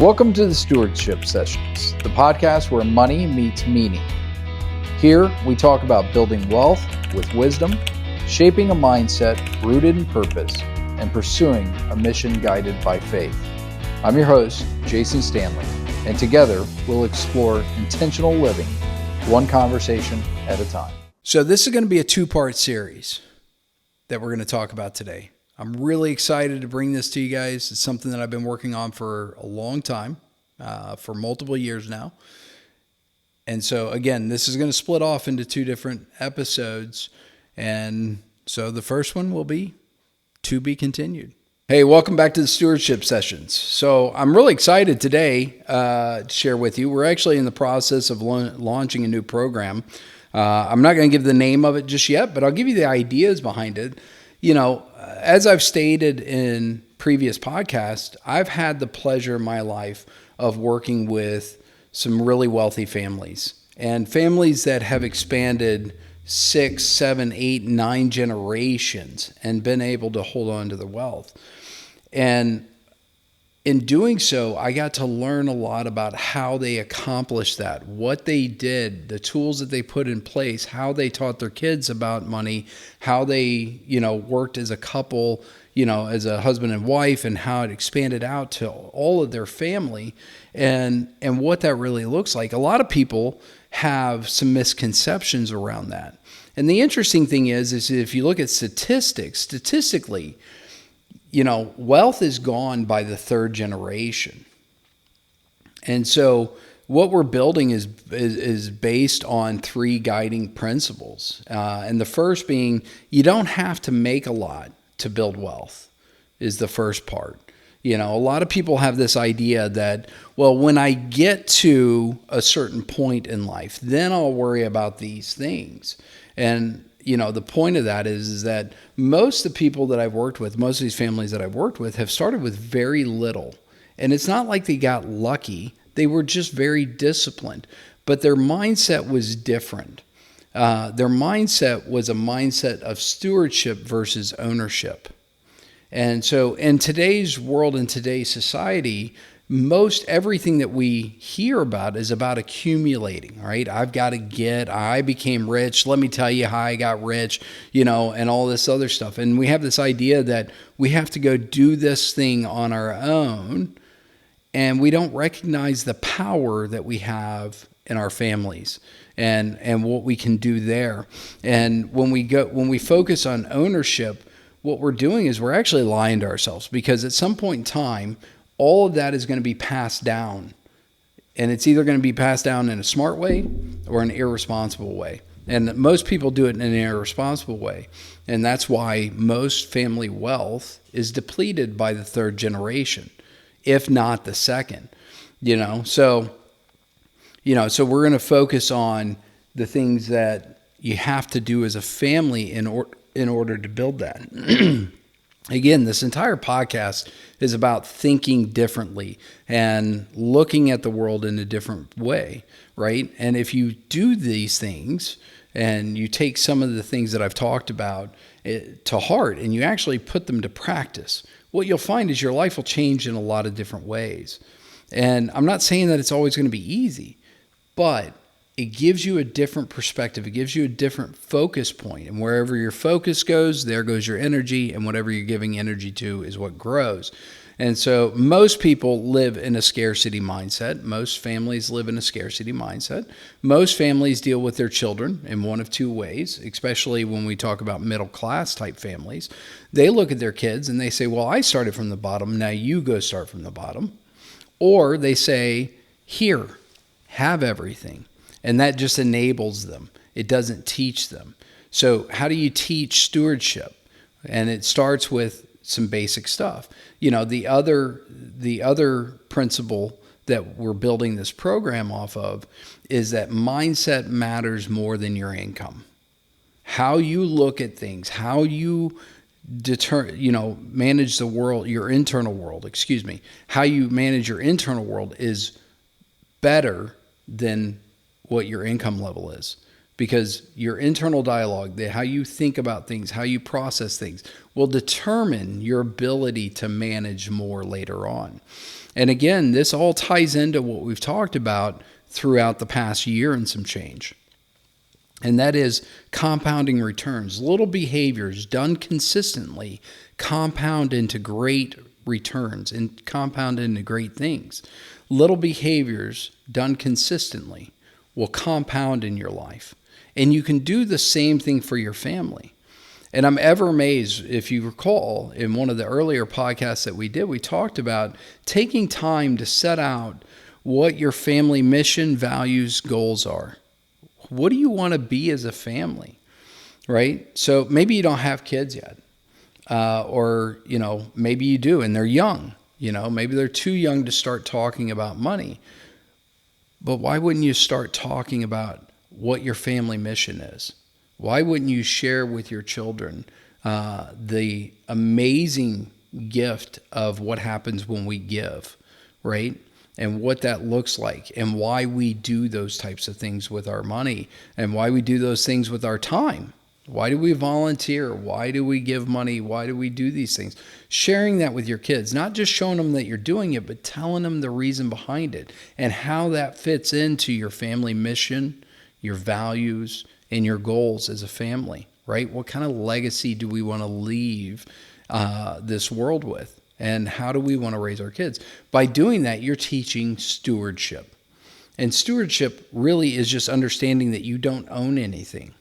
Welcome to the Stewardship Sessions, the podcast where money meets meaning. Here, we talk about building wealth with wisdom, shaping a mindset rooted in purpose, and pursuing a mission guided by faith. I'm your host, Jason Stanley, and together we'll explore intentional living, one conversation at a time. So this is going to be a two-part series that we're going to talk about today. I'm really excited to bring this to you guys. It's something that I've been working on for a long time, for multiple years now. And so again, this is going to split off into two different episodes. And so the first one will be to be continued. Hey, welcome back to the Stewardship Sessions. So I'm really excited today to share with you. We're actually in the process of launching a new program. I'm not going to give the name of it just yet, but I'll give you the ideas behind it. You know, as I've stated in previous podcasts, I've had the pleasure in my life of working with some really wealthy families and families that have expanded 6, 7, 8, 9 generations and been able to hold on to their wealth. And in doing so, I got to learn a lot about how they accomplished that, what they did, the tools that they put in place, how they taught their kids about money, how they, worked as a couple, as a husband and wife, and how it expanded out to all of their family and what that really looks like. A lot of people have some misconceptions around that. And the interesting thing is if you look at statistically, wealth is gone by the third generation. And so what we're building is based on 3 guiding principles. And the first being, you don't have to make a lot to build wealth is the first part. A lot of people have this idea that, well, when I get to a certain point in life, then I'll worry about these things. And the point of that is that most of the people that I've worked with, most of these families that I've worked with have started with very little. And it's not like they got lucky. They were just very disciplined. But their mindset was different. Their mindset was a mindset of stewardship versus ownership. And so in today's world, in today's society, most everything that we hear about is about accumulating, right? I became rich. Let me tell you how I got rich, and all this other stuff. And we have this idea that we have to go do this thing on our own, and we don't recognize the power that we have in our families and what we can do there. And when we focus on ownership, what we're doing is we're actually lying to ourselves, because at some point in time, all of that is going to be passed down, and it's either going to be passed down in a smart way or an irresponsible way. And most people do it in an irresponsible way. And that's why most family wealth is depleted by the third generation, if not the second, So we're going to focus on the things that you have to do as a family in order to build that. Again, this entire podcast is about thinking differently and looking at the world in a different way, right? And if you do these things and you take some of the things that I've talked about to heart and you actually put them to practice, what you'll find is your life will change in a lot of different ways. And I'm not saying that it's always going to be easy, but it gives you a different perspective. It gives you a different focus point. And wherever your focus goes, there goes your energy. And whatever you're giving energy to is what grows. And so most people live in a scarcity mindset. Most families live in a scarcity mindset. Most families deal with their children in one of 2 ways, especially when we talk about middle class type families. They look at their kids and they say, well, I started from the bottom. Now you go start from the bottom. Or they say, here, have everything. And that just enables them. It doesn't teach them. So how do you teach stewardship? And it starts with some basic stuff. The other principle that we're building this program off of is that mindset matters more than your income. How you look at things, how you manage the world, your internal world, how you manage your internal world is better than what your income level is, because your internal dialogue, how you think about things, how you process things, will determine your ability to manage more later on. And again, this all ties into what we've talked about throughout the past year and some change. And that is compounding returns. Little behaviors done consistently compound into great returns and compound into great things. Little behaviors done consistently will compound in your life. And you can do the same thing for your family. And I'm ever amazed, if you recall, in one of the earlier podcasts that we did, we talked about taking time to set out what your family mission, values, goals are. What do you want to be as a family, right? So maybe you don't have kids yet, or, maybe you do and they're young, maybe they're too young to start talking about money. But why wouldn't you start talking about what your family mission is? Why wouldn't you share with your children the amazing gift of what happens when we give, right? And what that looks like, and why we do those types of things with our money, and why we do those things with our time. Why do we volunteer? Why do we give money? Why do we do these things? Sharing that with your kids, not just showing them that you're doing it, but telling them the reason behind it and how that fits into your family mission, your values, and your goals as a family, right? What kind of legacy do we want to leave this world with? And how do we want to raise our kids? By doing that, you're teaching stewardship. And stewardship really is just understanding that you don't own anything.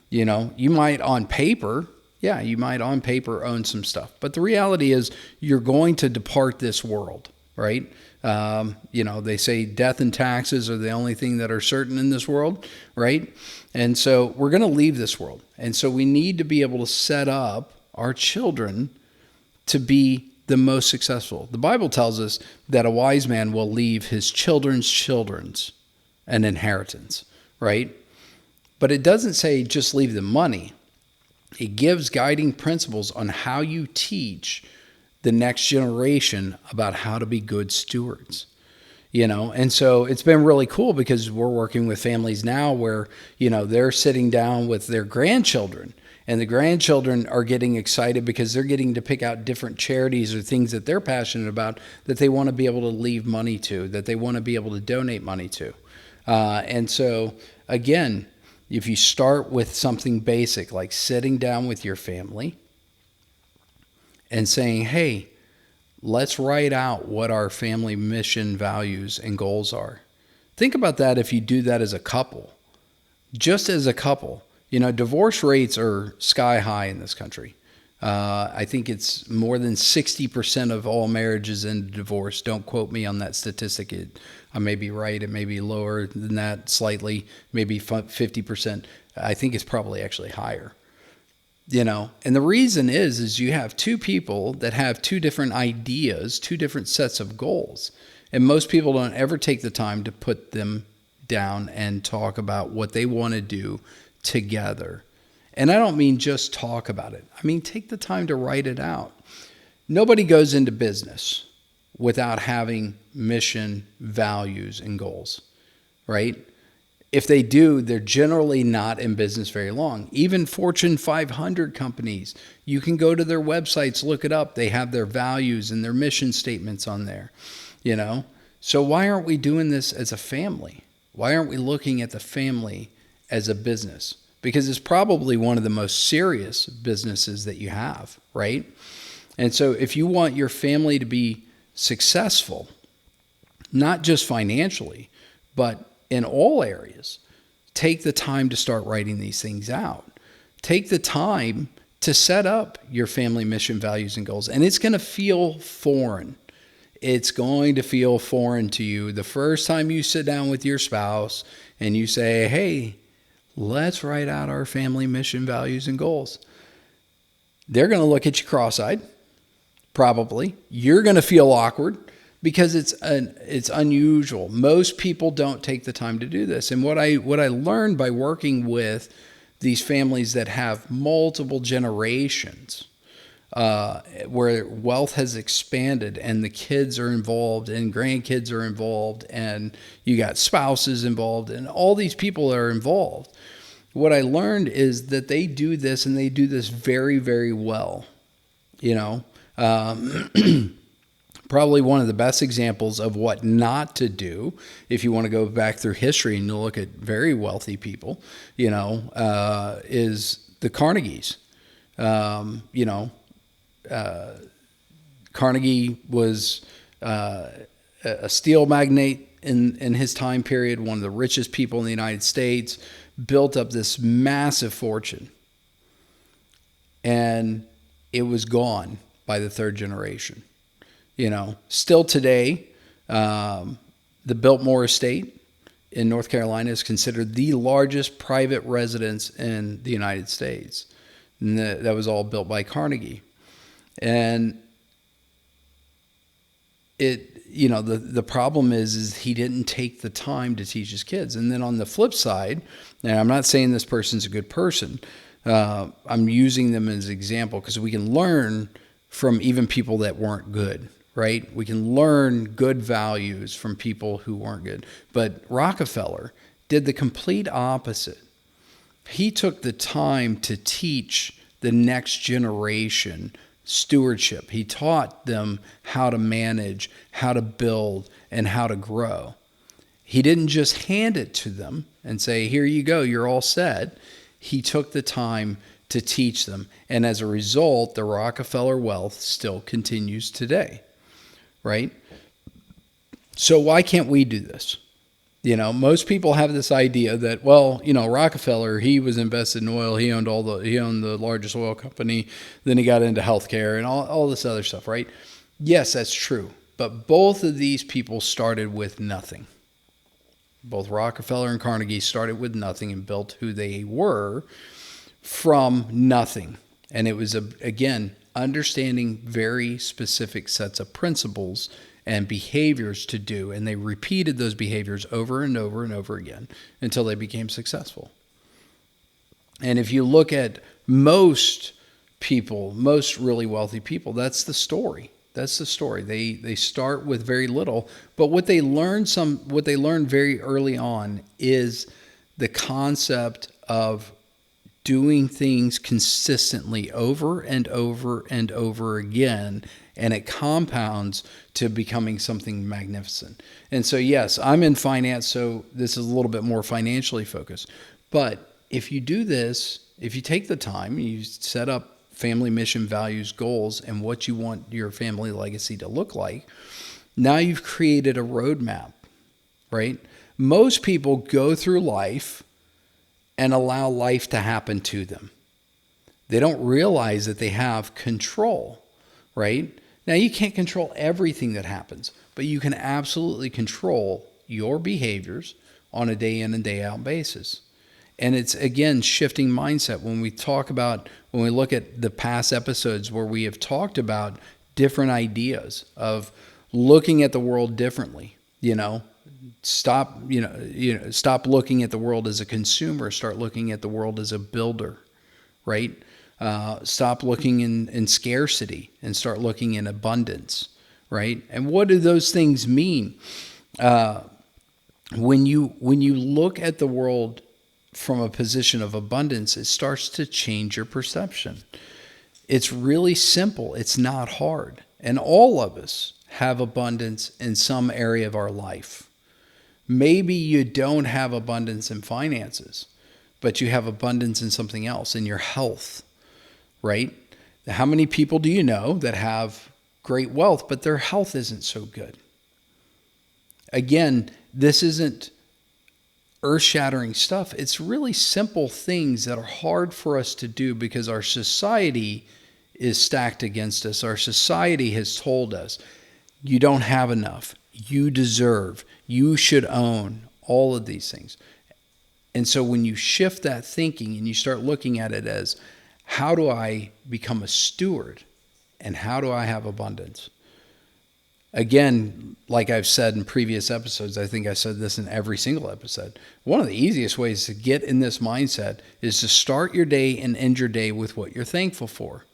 You might on paper own some stuff. But the reality is you're going to depart this world, right? They say death and taxes are the only thing that are certain in this world, right? And so we're going to leave this world. And so we need to be able to set up our children to be the most successful. The Bible tells us that a wise man will leave his children's an inheritance, right? But it doesn't say just leave them money. It gives guiding principles on how you teach the next generation about how to be good stewards. And so it's been really cool because we're working with families now where, they're sitting down with their grandchildren. And the grandchildren are getting excited because they're getting to pick out different charities or things that they're passionate about that they want to be able to leave money to, that they want to be able to donate money to. And so, again, if you start with something basic like sitting down with your family and saying, hey, let's write out what our family mission, values, and goals are. Think about that if you do that as a couple. Just as a couple. Divorce rates are sky high in this country. I think it's more than 60% of all marriages end in divorce. Don't quote me on that statistic. I may be right. It may be lower than that slightly, maybe 50%. I think it's probably actually higher. And the reason is you have two people that have two different ideas, two different sets of goals. And most people don't ever take the time to put them down and talk about what they want to do together. And I don't mean just talk about it. I mean, take the time to write it out. Nobody goes into business without having mission, values, and goals, right? If they do, they're generally not in business very long. Even Fortune 500 companies, you can go to their websites, look it up. They have their values and their mission statements on there, So why aren't we doing this as a family? Why aren't we looking at the family as a business? Because it's probably one of the most serious businesses that you have, right? And so if you want your family to be successful, not just financially, but in all areas, take the time to start writing these things out. Take the time to set up your family mission, values, and goals. And it's going to feel foreign. It's going to feel foreign to you the first time you sit down with your spouse and you say, hey, let's write out our family mission, values, and goals. They're going to look at you cross-eyed, probably. You're going to feel awkward because it's unusual. Most people don't take the time to do this. And what I learned by working with these families that have multiple generations, where wealth has expanded and the kids are involved and grandkids are involved and you got spouses involved and all these people are involved. what I learned is that they do this, and they do this very, very well. Probably one of the best examples of what not to do, if you want to go back through history and you look at very wealthy people, is the Carnegies. Carnegie was a steel magnate in his time period, one of the richest people in the United States, built up this massive fortune. And it was gone by the third generation. Still today, the Biltmore Estate in North Carolina is considered the largest private residence in the United States. And that was all built by Carnegie. And the problem is he didn't take the time to teach his kids. And then on the flip side, and I'm not saying this person's a good person, I'm using them as an example because we can learn from even people that weren't good, right? We can learn good values from people who weren't good. But Rockefeller did the complete opposite. He took the time to teach the next generation stewardship. He taught them how to manage, how to build, and how to grow. He didn't just hand it to them and say, here you go, you're all set. He took the time to teach them. And as a result, the Rockefeller wealth still continues today, right? So why can't we do this? Most people have this idea that, Rockefeller, he was invested in oil. He owned the largest oil company. Then he got into healthcare and all this other stuff, right? Yes, that's true. But both of these people started with nothing. Both Rockefeller and Carnegie started with nothing and built who they were from nothing. And it was, again, understanding very specific sets of principles and behaviors to do. And they repeated those behaviors over and over and over again until they became successful. And if you look at most people, most really wealthy people, that's the story. That's the story. They start with very little, but what they learn very early on is the concept of doing things consistently over and over and over again, and it compounds to becoming something magnificent. And so, yes, I'm in finance, so this is a little bit more financially focused. But if you do this, if you take the time, you set up family mission, values, goals, and what you want your family legacy to look like, now you've created a roadmap, right? Most people go through life and allow life to happen to them. They don't realize that they have control, right? Now, you can't control everything that happens, but you can absolutely control your behaviors on a day in and day out basis. And it's, again, shifting mindset. When we look at the past episodes where we have talked about different ideas of looking at the world differently, stop looking at the world as a consumer, start looking at the world as a builder, right? Stop looking in scarcity and start looking in abundance, right? And what do those things mean? When you look at the world from a position of abundance, it starts to change your perception. It's really simple. It's not hard. And all of us have abundance in some area of our life. Maybe you don't have abundance in finances, but you have abundance in something else, in your health, right? How many people do you know that have great wealth, but their health isn't so good? Again, this isn't earth-shattering stuff. It's really simple things that are hard for us to do because our society is stacked against us. Our society has told us, you don't have enough, you deserve, you should own, all of these things. And so when you shift that thinking and you start looking at it as, how do I become a steward and how do I have abundance? Again, like I've said in previous episodes, I think I said this in every single episode, one of the easiest ways to get in this mindset is to start your day and end your day with what you're thankful for.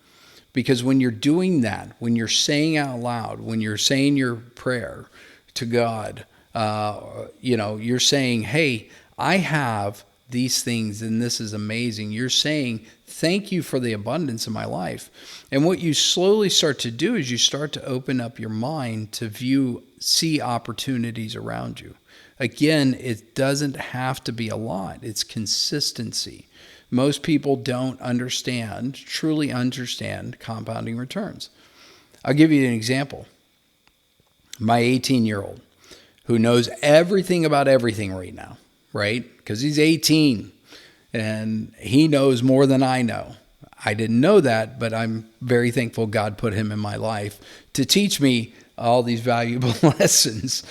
Because when you're doing that, when you're saying out loud, when you're saying your prayer to God, you're saying, hey, I have these things, and this is amazing. You're saying, thank you for the abundance in my life. And what you slowly start to do is you start to open up your mind to see opportunities around you. Again, it doesn't have to be a lot. It's consistency. Most people don't truly understand compounding returns. I'll give you an example. My 18-year-old who knows everything about everything right now, right? Because he's 18 and he knows more than I know. I didn't know that, but I'm very thankful God put him in my life to teach me all these valuable lessons.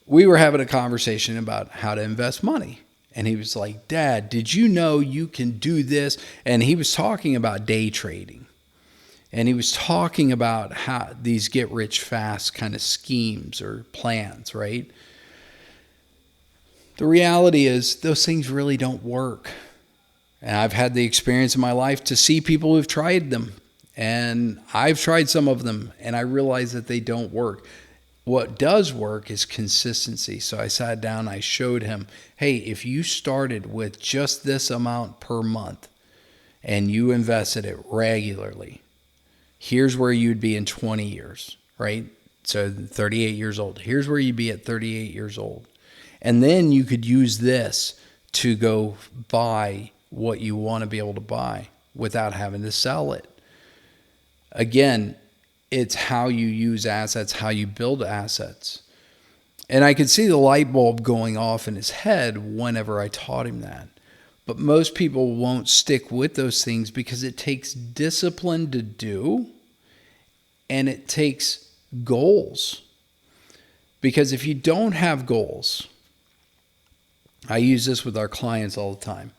We were having a conversation about how to invest money. And he was like, Dad, did you know you can do this? And he was talking about day trading. And he was talking about how these get rich fast kind of schemes or plans, right? The reality is those things really don't work. And I've had the experience in my life to see people who've tried them. And I've tried some of them and I realize that they don't work. What does work is consistency. So I sat down, I showed him, hey, if you started with just this amount per month and you invested it regularly, here's where you'd be in 20 years, right? So 38 years old. Here's where you'd be at 38 years old. And then you could use this to go buy what you want to be able to buy without having to sell it. Again, it's how you use assets, how you build assets. And I could see the light bulb going off in his head whenever I taught him that. But most people won't stick with those things because it takes discipline to do, and it takes goals. Because if you don't have goals, I use this with our clients all the time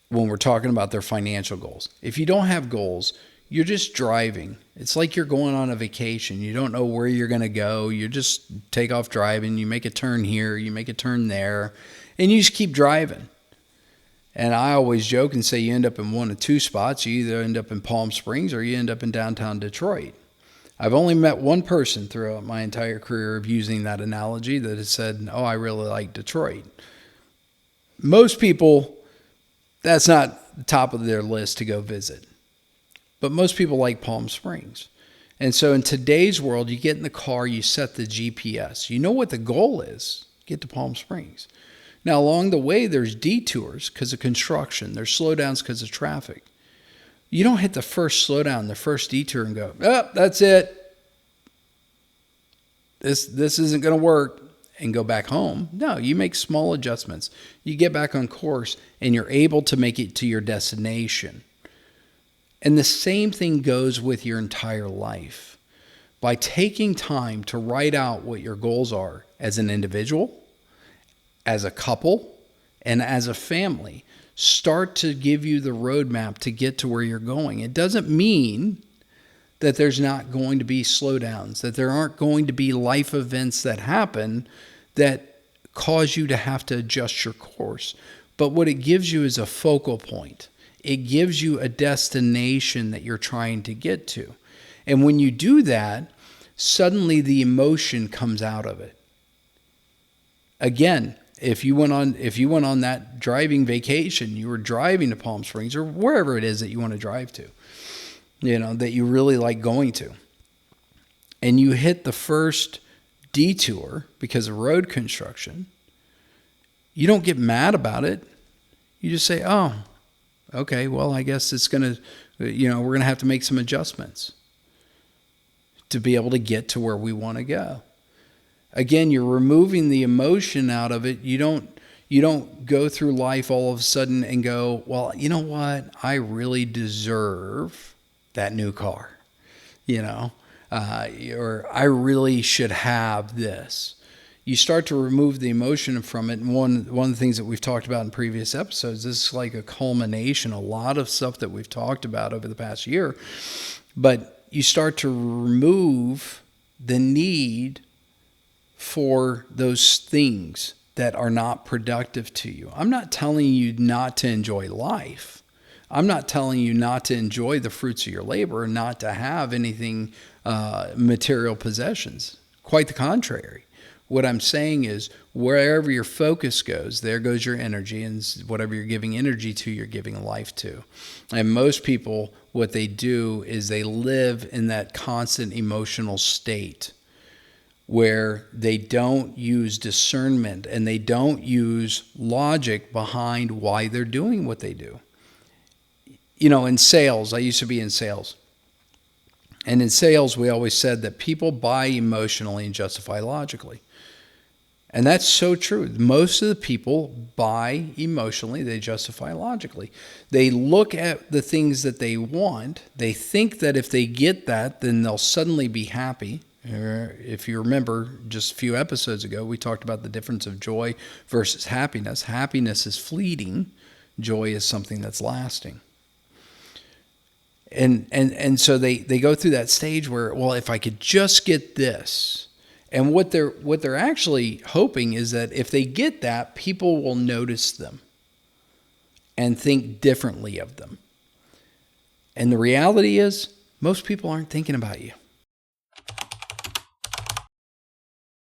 when we're talking about their financial goals. If you don't have goals, you're just driving. It's like you're going on a vacation. You don't know where you're going to go. You just take off driving. You make a turn here, you make a turn there, and you just keep driving. And I always joke and say you end up in one of two spots. You either end up in Palm Springs or you end up in downtown Detroit. I've only met one person throughout my entire career of using that analogy that has said, oh, I really like Detroit. Most people, that's not the top of their list to go visit. But most people like Palm Springs. And so in today's world, you get in the car, you set the GPS. You know what the goal is. Get to Palm Springs. Now, along the way, there's detours because of construction. There's slowdowns because of traffic. You don't hit the first slowdown, the first detour and go, oh, that's it. This isn't going to work, and go back home. No, you make small adjustments. You get back on course, and you're able to make it to your destination. And the same thing goes with your entire life. By taking time to write out what your goals are as an individual, as a couple, and as a family, start to give you the roadmap to get to where you're going. It doesn't mean that there's not going to be slowdowns, that there aren't going to be life events that happen that cause you to have to adjust your course. But what it gives you is a focal point. It gives you a destination that you're trying to get to. And when you do that, suddenly the emotion comes out of it. Again, if you went on that driving vacation, you were driving to Palm Springs or wherever it is that you want to drive to, that you really like going to, and you hit the first detour because of road construction, you don't get mad about it. You just say, oh, okay, well, I guess it's going to, we're going to have to make some adjustments to be able to get to where we want to go. Again, you're removing the emotion out of it. You don't go through life all of a sudden and go, well, you know what? I really deserve that new car, or I really should have this. You start to remove the emotion from it. And one of the things that we've talked about in previous episodes, this is like a culmination, a lot of stuff that we've talked about over the past year. But you start to remove the need for those things that are not productive to you. I'm not telling you not to enjoy life. I'm not telling you not to enjoy the fruits of your labor and not to have anything, material possessions. Quite the contrary. What I'm saying is, wherever your focus goes, there goes your energy, and whatever you're giving energy to, you're giving life to. And most people, what they do is they live in that constant emotional state where they don't use discernment and they don't use logic behind why they're doing what they do. You know, in sales, I used to be in sales. And in sales, we always said that people buy emotionally and justify logically. And that's so true. Most of the people buy emotionally, they justify logically. They look at the things that they want. They think that if they get that, then they'll suddenly be happy. If you remember just a few episodes ago, we talked about the difference of joy versus happiness. Happiness is fleeting. Joy is something that's lasting. And so they go through that stage where, well, if I could just get this. And what they're actually hoping is that if they get that, people will notice them and think differently of them. And the reality is, most people aren't thinking about you.